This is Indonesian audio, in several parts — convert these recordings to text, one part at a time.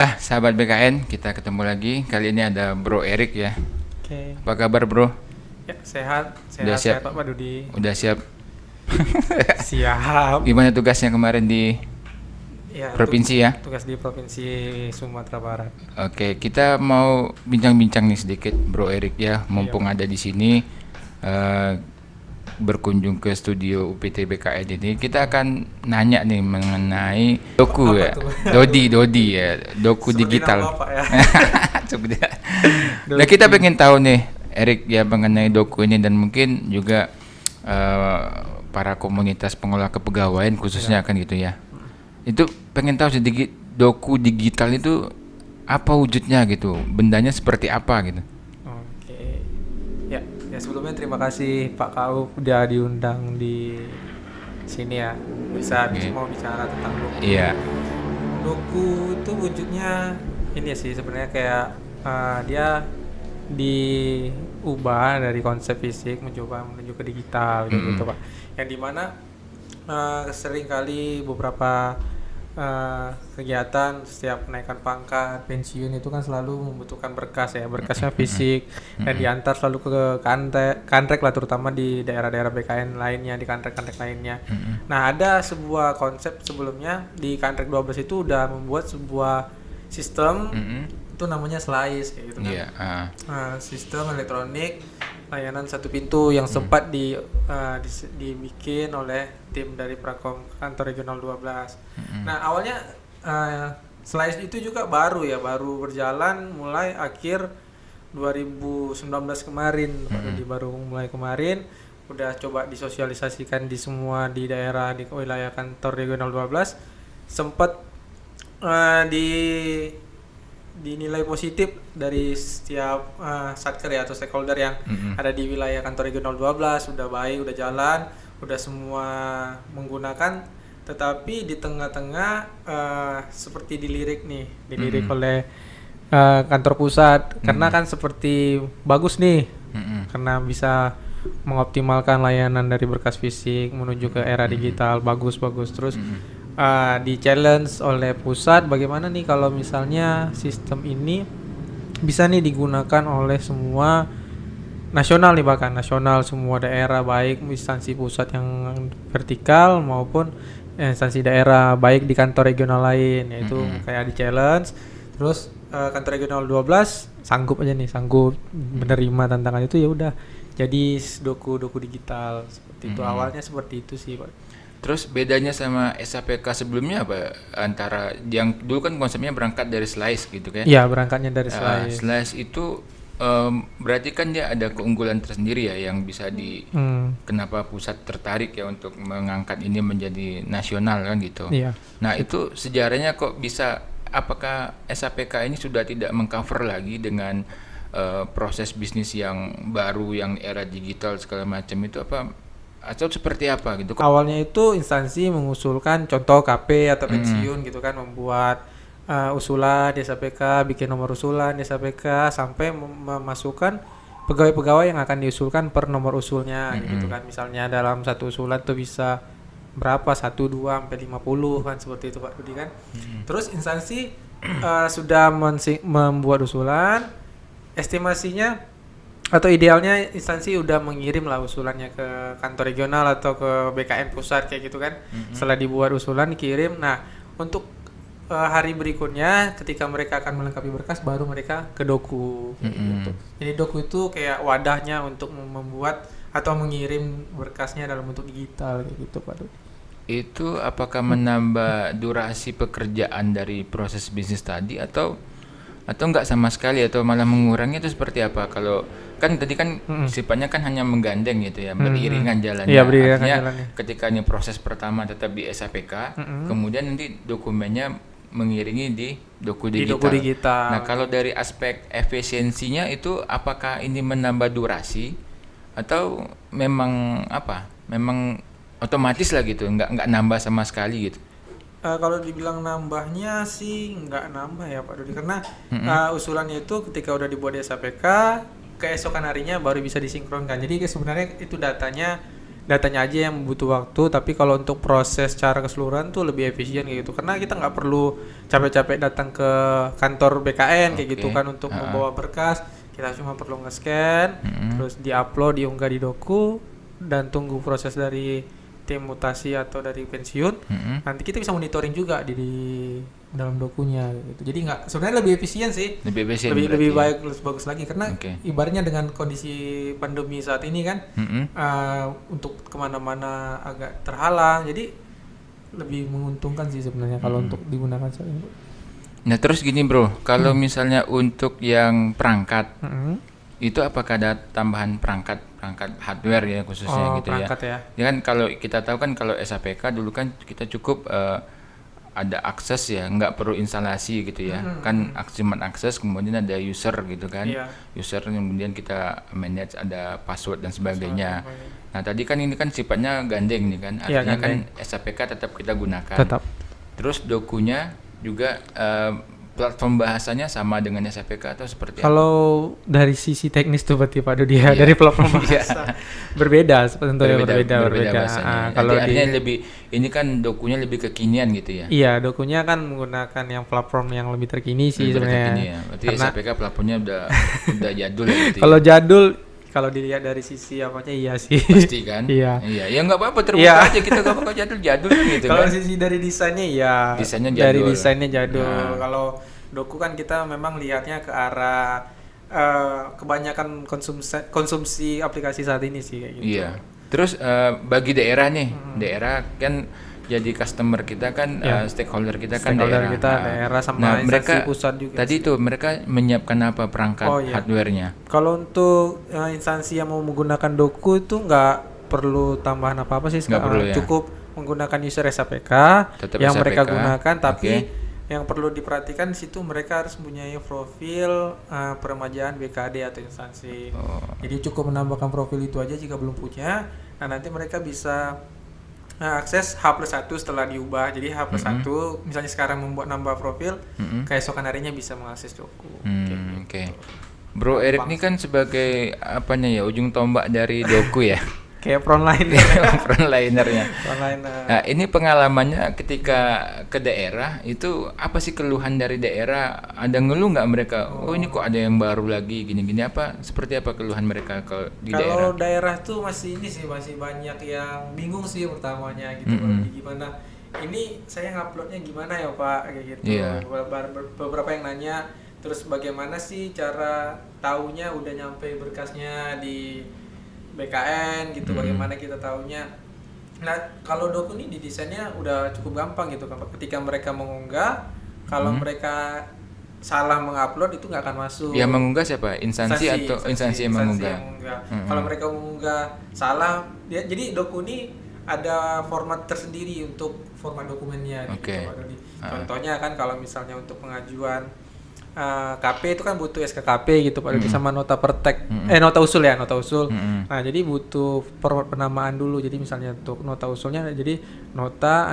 Sahabat BKN, kita ketemu lagi. Kali ini ada Bro Erik ya. Oke, Apa kabar Bro? ya sehat, Udah sehat, siap? sehat Pak Dudi. Udah siap? Siap. Gimana tugasnya kemarin di Ya, provinsi ya? tugas di Provinsi Sumatera Barat. Oke, kita mau bincang-bincang nih sedikit Bro Erik ya. Mumpung ada di sini eh, berkunjung ke studio UPT BKN ini, kita akan nanya nih mengenai doku Apa ya. tuh? Dodi ya, doku Seperti digital. nama Bapak ya. Seperti Nah, kita pengen tahu nih Erik ya mengenai doku ini, dan mungkin juga eh, para komunitas pengelola kepegawaian khususnya kan gitu ya. Itu pengen tahu sedikit doku digital itu apa wujudnya gitu, bendanya seperti apa gitu. Oke. Ya, ya sebelumnya terima kasih Pak Kau udah diundang di sini ya. Bisa Oke. mau bicara tentang doku. Iya. Doku itu wujudnya ini sih sebenarnya kayak dia diubah dari konsep fisik mencoba menuju ke digital kayak gitu Pak. Yang dimana sering kali beberapa kegiatan setiap kenaikan pangkat pensiun itu kan selalu membutuhkan berkas ya, berkasnya fisik dan diantar selalu ke kantrek lah, terutama di daerah-daerah BKN lainnya, di kantrek-kantrek lainnya. Nah, ada sebuah konsep sebelumnya di kantrek 12 itu udah membuat sebuah sistem itu namanya slice kayak gitu kan. Iya. Sistem elektronik layanan satu pintu yang sempat dibikin oleh tim dari Prakom kantor regional 12. Nah, awalnya slice itu juga baru berjalan mulai akhir 2019 kemarin, Pak Dodi, baru mulai kemarin udah coba disosialisasikan di semua di daerah di wilayah kantor regional 12, sempat di dinilai positif dari setiap satker ya atau stakeholder yang ada di wilayah kantor regional 12, udah baik, udah jalan, udah semua menggunakan. Tetapi di tengah-tengah seperti dilirik oleh kantor pusat, karena kan seperti bagus nih karena bisa mengoptimalkan layanan dari berkas fisik menuju ke era digital, bagus terus di challenge oleh pusat, bagaimana nih kalau misalnya sistem ini bisa nih digunakan oleh semua nasional nih, bahkan nasional semua daerah, baik instansi pusat yang vertikal maupun instansi daerah baik di kantor regional lain, yaitu kayak di challenge. Terus kantor regional 12 sanggup menerima tantangan itu, ya udah jadi doku digital seperti itu. Awalnya seperti itu sih, Pak. Terus bedanya sama SAPK sebelumnya apa? Antara yang dulu kan konsepnya berangkat dari slice gitu kan? Iya, berangkatnya dari slice. Slice itu berarti kan dia ada keunggulan tersendiri ya, yang bisa kenapa pusat tertarik ya untuk mengangkat ini menjadi nasional kan gitu. Iya. Nah, itu sejarahnya kok bisa, apakah SAPK ini sudah tidak mengcover lagi dengan proses bisnis yang baru, yang era digital segala macam itu, apa atau seperti apa gitu? Awalnya itu instansi mengusulkan contoh KP atau pensiun gitu kan, membuat usulan di SAPK, bikin nomor usulan di SAPK sampai memasukkan pegawai-pegawai yang akan diusulkan per nomor usulnya gitu kan. Misalnya dalam satu usulan tuh bisa berapa, 1, 2 sampai 50 kan, seperti itu Pak Budi kan. Terus instansi sudah membuat usulan, estimasinya atau idealnya instansi udah mengirim lah usulannya ke kantor regional atau ke BKN pusat kayak gitu kan. Setelah dibuat usulan dikirim. Nah, untuk hari berikutnya ketika mereka akan melengkapi berkas, baru mereka ke doku gitu. Jadi doku itu kayak wadahnya untuk membuat atau mengirim berkasnya dalam bentuk digital kayak gitu, Pak Dodi. Itu apakah menambah durasi pekerjaan dari proses bisnis tadi, atau enggak sama sekali, atau malah mengurangi, itu seperti apa? Kalau kan tadi kan sifatnya kan hanya menggandeng gitu ya, beriringan jalannya. Iya, beriringan Artinya jalannya. ketika ini proses pertama tetap di SAPK, kemudian nanti dokumennya mengiringi di doku Di digital. doku digital. Nah, kalau dari aspek efisiensinya itu apakah ini menambah durasi atau memang apa? Memang otomatis lah gitu, nggak nambah sama sekali gitu. Kalau dibilang nambahnya sih nggak nambah ya Pak Dodi, karena usulannya itu ketika udah dibuat di SAPK, keesokan harinya baru bisa disinkronkan. Jadi sebenarnya itu datanya datanya aja yang butuh waktu, tapi kalau untuk proses secara keseluruhan tuh lebih efisien kayak gitu, karena kita nggak perlu capek-capek datang ke kantor BKN kayak gitu Oke. kan untuk membawa berkas. Kita cuma perlu nge-scan, terus di-upload, diunggah di Doku, dan tunggu proses dari tim mutasi atau dari pensiun. Nanti kita bisa monitoring juga di dalam dokunya gitu. Jadi nggak, sebenarnya lebih efisien sih. Lebih efisien lebih berarti lebih ya? baik, lebih bagus lagi, karena Oke. ibaratnya dengan kondisi pandemi saat ini kan, Mm-mm. untuk kemana-mana agak terhalang, jadi lebih menguntungkan sih sebenarnya kalau untuk digunakan saat ini. Nah terus gini bro, kalau misalnya untuk yang perangkat itu apakah ada tambahan perangkat hardware ya khususnya Oh, gitu ya? perangkat ya. Ya kan kalau kita tahu kan kalau SAPK dulu kan kita cukup ada akses ya, nggak perlu instalasi gitu ya. Kan cuman akses, kemudian ada user gitu kan. Iya. User kemudian kita manage, ada password dan sebagainya. Nah tadi kan ini kan sifatnya gandeng nih kan, Iya, artinya kan gandeng. SAPK tetap kita gunakan. Tetap. Terus dokunya juga platform bahasanya sama dengan SAPK atau seperti apa? Kalau dari sisi teknis tuh berarti Pak Dudi ya, Iya. dari platform Iya. bahasa berbeda, tentunya berbeda. bahasanya. Kalau Nanti artinya di lebih ini kan dokunya lebih kekinian gitu ya. iya, dokunya kan menggunakan yang platform yang lebih terkini sih Lebih sebenarnya. terkini ya. Berarti Karena SAPK platformnya udah jadul ya gitu. kalau ya. jadul, kalau dilihat dari sisi apanya iya sih. Pasti kan? Iya. Iya, ya nggak apa-apa terbuka Iya. aja kita kalau jadul kan gitu Kalau kan. sisi dari desainnya iya. Desainnya Dari jadul. desainnya jadul. Nah. Kalau doku kan kita memang lihatnya ke arah kebanyakan konsumsi aplikasi saat ini sih kayak gitu. Iya. Terus bagi daerah nih, daerah kan jadi customer kita kan, Iya. stakeholder kita kan Stakeholder daerah. kita Nah, daerah sama nah, instansi mereka pusat juga tadi sih. tuh mereka menyiapkan apa perangkat Oh, iya. hardware-nya? Kalau untuk instansi yang mau menggunakan doku itu nggak perlu tambahan apa-apa sih Nggak sekarang. perlu ya? Cukup menggunakan user SAPK Tetap yang mereka SAPK, gunakan, tapi oke. yang perlu diperhatikan di situ mereka harus mempunyai profil peremajaan BKD atau instansi. Oh. Jadi cukup menambahkan profil itu aja jika belum punya. Nah, nanti mereka bisa akses H+1 setelah diubah. Jadi H+1 misalnya sekarang membuat nambah profil, keesokan harinya bisa mengakses doku. Oke. Bro Erik ini kan sebagai apanya ya, ujung tombak dari doku ya. Kayak frontline. Frontlinernya. Frontline. Nah, ini pengalamannya ketika ke daerah itu apa sih keluhan dari daerah? Ada ngeluh nggak mereka? Oh ini kok ada yang baru lagi gini-gini apa? Seperti apa keluhan mereka ke di Kalau daerah? daerah tuh masih ini sih, masih banyak yang bingung sih pertamanya gitu. Kalau gimana? Ini saya nguploadnya gimana ya Pak? Kayak gitu. Iya. Beberapa yang nanya. Terus bagaimana sih cara taunya udah nyampe berkasnya di BKN gitu? Bagaimana kita taunya? Nah, kalau doku ini didesainnya udah cukup gampang gitu kan. Ketika mereka mengunggah, kalau mereka salah mengupload itu nggak akan masuk. Yang mengunggah siapa? Instansi atau instansi yang mengunggah? Kalau mereka mengunggah salah, jadi doku ini ada format tersendiri untuk format dokumennya. Oke. Gitu, Pak Dodi. Contohnya kan kalau misalnya untuk pengajuan KP itu kan butuh SKKP gitu Pak Dodi, sama nota pertek, nota usul ya, nota usul. Nah, jadi butuh penamaan dulu. Jadi misalnya untuk nota usulnya jadi nota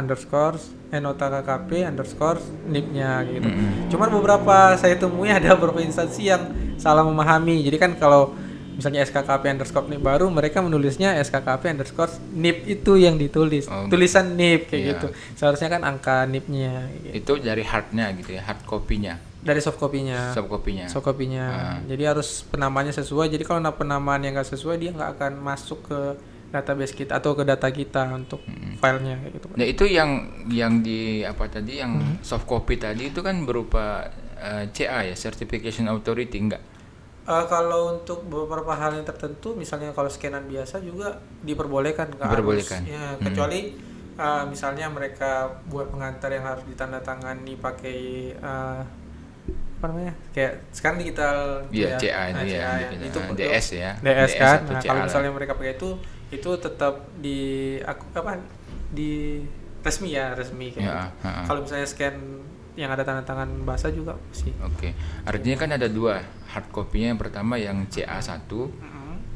KKP underscore NIP-nya gitu. Cuman beberapa saya temui ada beberapa instansi yang salah memahami. Jadi kan kalau misalnya SKKP underscore NIP baru, mereka menulisnya SKKP underscore NIP itu yang ditulis. Oh, Tulisan NIP kayak iya. gitu. Seharusnya kan angka NIP-nya gitu. Itu dari hardnya gitu ya, hard copy-nya, Dari soft copy-nya. soft copy-nya. Soft copy-nya. Jadi harus penamaannya sesuai. Jadi kalau penamaan yang nggak sesuai, dia nggak akan masuk ke database kita atau ke data kita untuk filenya kayak gitu. Nah itu yang di apa tadi yang soft copy tadi itu kan berupa CA ya, Certification Authority enggak? Kalau untuk beberapa hal yang tertentu, misalnya kalau scanan biasa juga diperbolehkan, nggak Diperbolehkan. harus. Ya, kecuali misalnya mereka buat pengantar yang harus ditandatangani pakai apa namanya? Kayak sekarang digital. Iya, CA itu ya, Itu DS ya. DS kan. atau Nah, CA kalau lah. misalnya mereka pakai itu tetap di resmi kayak Ya, gitu. Kalau misalnya scan yang ada tanda tangan bahasa juga sih. Oke. Artinya kan ada dua hard copy-nya. Yang pertama yang CA1,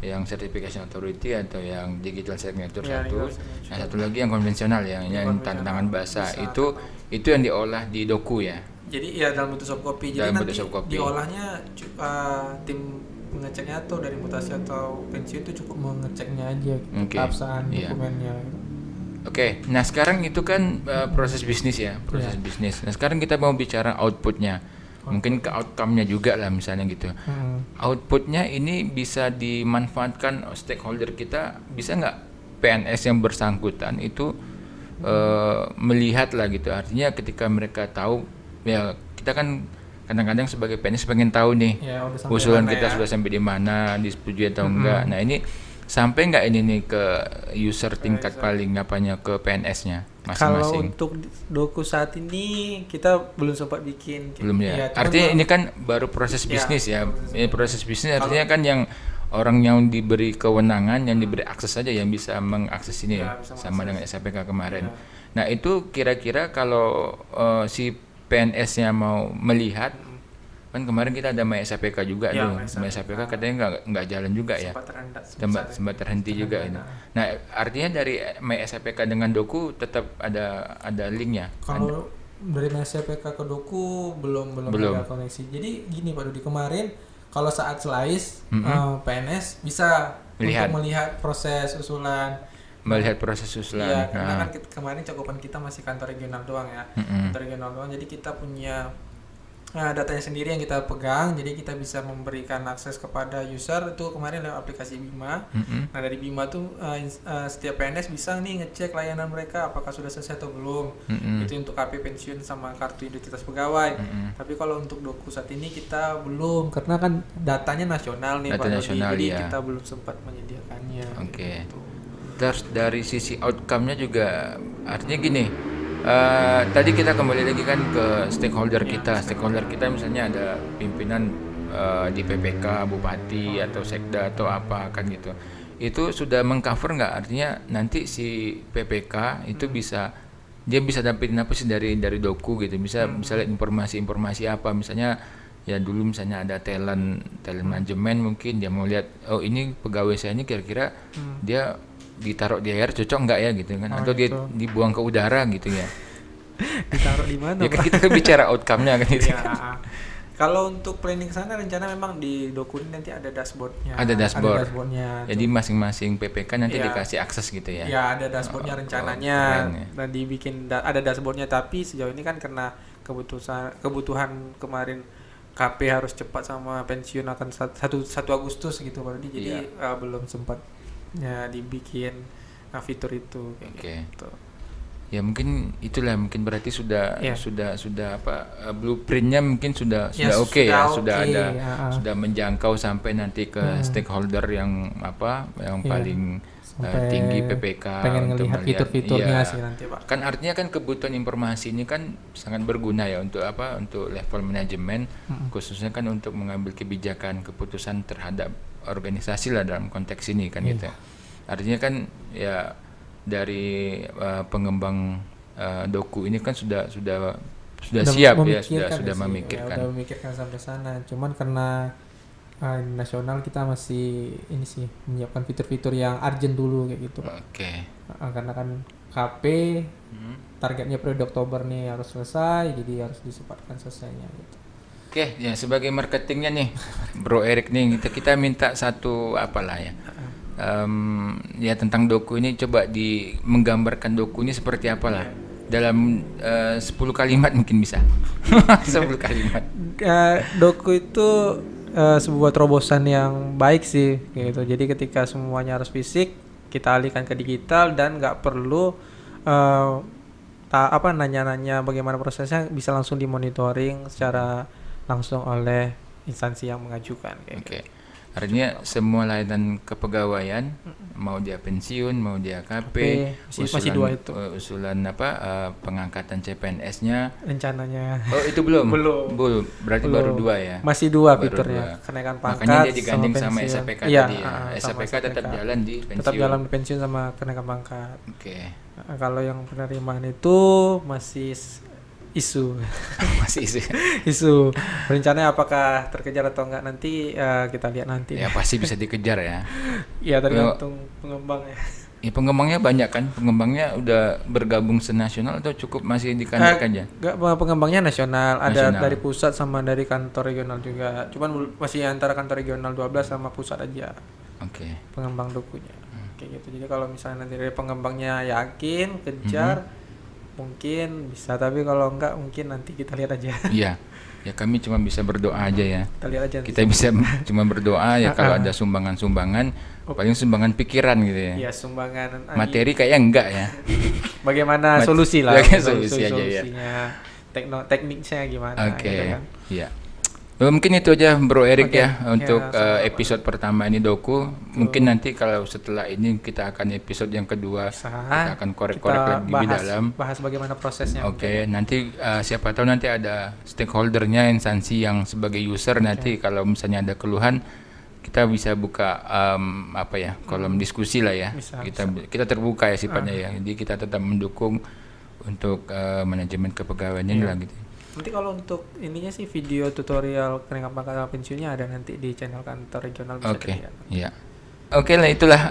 yang Certification Authority atau yang Digital Signature Ya, 1. digital signature. Yang satu lagi yang konvensional yang tanda tangan bahasa. Itu yang diolah di doku ya. Jadi ya dalam bentuk soft copy. Jadi Dalam bentuk nanti soft copy. diolahnya tim mengeceknya atau dari mutasi atau pensiun itu cukup mengeceknya aja gitu, Oke. keabsahan Iya. dokumennya. Oke, nah sekarang itu kan proses bisnis ya, proses Iya. bisnis. Nah sekarang kita mau bicara outputnya, mungkin ke outcome-nya juga lah misalnya gitu. Outputnya ini bisa dimanfaatkan stakeholder kita, bisa nggak PNS yang bersangkutan itu melihat lah gitu. Artinya ketika mereka tahu, ya kita kan kadang-kadang sebagai PNS pengen tahu nih Ya, udah sampai usulan mana kita ya? sudah sampai di mana, disetujui atau enggak. Nah ini sampai nggak ini nih ke user tingkat paling apanya ke PNS-nya Kalau masing-masing? untuk doku saat ini kita belum sempat bikin. Belum ya. Iya, cuman Artinya kalau- ini kan baru proses Ya, bisnis ya. proses Ini proses bisnis artinya kan yang orang yang diberi kewenangan, yang diberi akses saja yang bisa mengakses ini Ya, ya, bisa sama dengan mengakses. SAPK kemarin. Ya. Nah itu kira-kira kalau si PNS-nya mau melihat, kan kemarin kita ada MySAPK juga Ya, tuh. MySAPK katanya nggak jalan juga ya. sempat terhendak Sempat terhenti juga ini. Nah, artinya dari MySAPK dengan Doku tetap ada linknya. Kalau dari SPK ke doku belum Belum. ada koneksi. Jadi gini Pak Dudi, kemarin kalau saat slice PNS bisa Melihat. untuk melihat proses usulan. Melihat proses usulan. Iya, karena Nah, kan kemarin cakupan kita masih kantor regional doang ya. Mm-mm. Kantor regional doang. Jadi kita punya datanya sendiri yang kita pegang. Jadi kita bisa memberikan akses kepada user itu kemarin lewat aplikasi Bima. Mm-mm. Nah dari Bima tuh setiap PNS bisa nih ngecek layanan mereka apakah sudah selesai atau belum. Mm-mm. Itu untuk KP pensiun sama kartu identitas pegawai. Tapi kalau untuk doku saat ini kita belum karena kan datanya nasional nih Data Pak Dodi. nasional, Jadi ya. kita belum sempat menyediakannya. Oke. gitu. Terus dari sisi outcome-nya juga artinya gini. Tadi kita kembali lagi kan ke stakeholder kita. Stakeholder kita misalnya ada pimpinan di PPK, bupati atau sekda atau apa kan gitu. Itu sudah mengcover nggak? Artinya nanti si PPK itu dia bisa dapetin apa sih dari doku gitu. Bisa misalnya informasi apa misalnya ya dulu misalnya ada talent manajemen mungkin dia mau lihat oh ini pegawai saya ini kira-kira dia ditaruh di air cocok nggak ya gitu kan atau dia gitu. dibuang ke udara gitu ya. Ditaruh di mana Ya kan Pak? kita kan bicara outcome-nya kan gitu. Ya. Kalau untuk planning sana rencana memang di doku ini nanti ada dashboardnya. Ada dashboard. dashboardnya. Jadi masing-masing PPK nanti Iya. dikasih akses gitu ya. Ya ada dashboardnya rencananya. keren ya. Dan dibikin ada dashboardnya tapi sejauh ini kan karena kebutuhan kemarin KP harus cepat sama pensiun akan 1 Agustus gitu Pak Dodi. Jadi belum sempat ya dibikin fitur itu kayak Oke. gitu. Ya mungkin itulah mungkin berarti sudah Iya. sudah apa blueprintnya mungkin sudah Ya, oke ya sudah sudah oke, ada ya. sudah menjangkau sampai nanti ke stakeholder yang yang Iya. paling Sampai tinggi PPK pengen untuk ngelihat melihat. fitur-fiturnya Iya. sih nanti Pak. Kan artinya kan kebutuhan informasi ini kan sangat berguna ya untuk untuk level manajemen khususnya kan untuk mengambil kebijakan keputusan terhadap organisasi lah dalam konteks ini kan gitu. Artinya kan ya dari pengembang doku ini kan sudah siap ya sudah memikirkan. Udah memikirkan sampai sana. Cuman karena nasional kita masih ini sih menyiapkan fitur-fitur yang urgent dulu kayak gitu Pak. Oke. Karena kan KP targetnya periode Oktober nih harus selesai, jadi harus disempatkan selesainya gitu. Oke, ya sebagai marketingnya nih, Bro Erik nih kita minta satu apalah ya. Ya tentang doku ini coba menggambarkan doku ini seperti apalah dalam 10 kalimat mungkin bisa. 10 kalimat. Doku itu sebuah terobosan yang baik sih kayak gitu. Jadi ketika semuanya harus fisik, kita alihkan ke digital dan nggak perlu nanya-nanya bagaimana prosesnya, bisa langsung dimonitoring secara langsung oleh instansi yang mengajukan kayak Oke. gitu. Artinya semua layanan kepegawaian mau dia pensiun, mau dia KP, masih 2 itu usulan pengangkatan CPNS-nya. rencananya. Oh, itu belum. Belum. Berarti baru 2 ya. Masih 2 Baru fiturnya, 2. kenaikan pangkat. Makanya dia digandeng sama pensiun. SAPK Iya, tadi ya. sama SAPK tetap jalan di pensiun. Tetap jalan di pensiun sama kenaikan pangkat. Oke. Kalau yang penerimaan itu masih isu. Masih sih. Isu. Rencananya apakah terkejar atau enggak nanti kita lihat nanti. Ya pasti bisa dikejar ya. Ya tergantung pengembang ya. Ya pengembangnya banyak kan? Pengembangnya udah bergabung senasional atau cukup masih di Kandak aja? Enggak, pengembangnya nasional, ada Nasional. dari pusat sama dari kantor regional juga. Cuman masih antara kantor regional 12 sama pusat aja Oke. pengembang dokunya. Kayak gitu. Jadi kalau misalnya nanti dari pengembangnya yakin, kejar, mungkin bisa, tapi kalau enggak mungkin nanti kita lihat aja. Iya. Ya kami cuma bisa berdoa aja ya. Kita lihat aja. Kita bisa cuma berdoa ya kalau ada sumbangan-sumbangan, paling sumbangan pikiran gitu ya. Iya, sumbangan Materi kayaknya enggak ya. bagaimana solusi lah. Bagaimana solusi aja ya. Solusinya, tekniknya gimana Oke. gitu kan. Iya. Mungkin itu aja Bro Erik Oke. ya untuk sama-sama. episode pertama ini doku. Mungkin nanti kalau setelah ini kita akan episode yang kedua, kita akan korek-korek Kita lagi di dalam. bahas bagaimana prosesnya. Oke, nanti siapa tahu nanti ada stakeholdernya, instansi yang sebagai user nanti kalau misalnya ada keluhan kita bisa buka kolom diskusi lah ya. Bisa, Kita terbuka ya sifatnya ya. Jadi kita tetap mendukung untuk manajemen kepegawaian ini lah gitu. Nanti kalau untuk ininya sih video tutorial kenaikan pangkat sama pensiunnya ada nanti di channel kantor regional bisa Oke, dilihat. ya. Oke lah itulah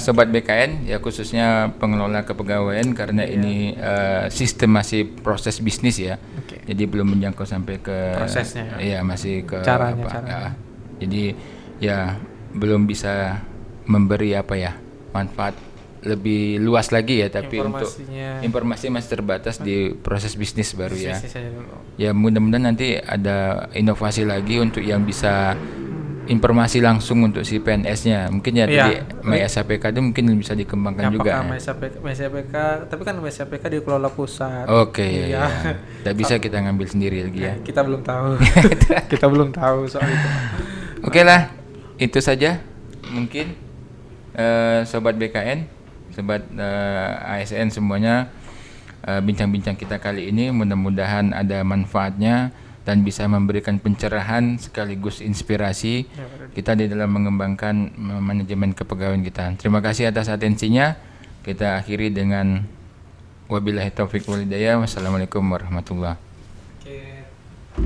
sobat BKN ya, khususnya pengelola kepegawaian karena ini sistem masih proses bisnis ya. Oke. Jadi belum menjangkau sampai ke Prosesnya. Iya, masih ke Caranya. jadi ya belum bisa memberi manfaat lebih luas lagi ya, tapi untuk informasi masih terbatas di proses bisnis baru ya. Bisnis aja dulu. Ya mudah-mudahan nanti ada inovasi lagi untuk yang bisa informasi langsung untuk si PNS-nya. Mungkin ya tadi MySAPK itu mungkin bisa dikembangkan juga. Apakah MySAPK, tapi kan MySAPK dikelola pusat. Oke, ya. Tidak bisa kita ngambil sendiri lagi ya. Kita belum tahu. Kita belum tahu soal itu. Oke lah, itu saja mungkin sobat BKN, sobat ASN semuanya, bincang-bincang kita kali ini mudah-mudahan ada manfaatnya dan bisa memberikan pencerahan sekaligus inspirasi kita di dalam mengembangkan manajemen kepegawaian kita. Terima kasih atas atensinya. Kita akhiri dengan wabillahi taufik wal hidayah. Wassalamualaikum warahmatullahi wabarakatuh. Oke.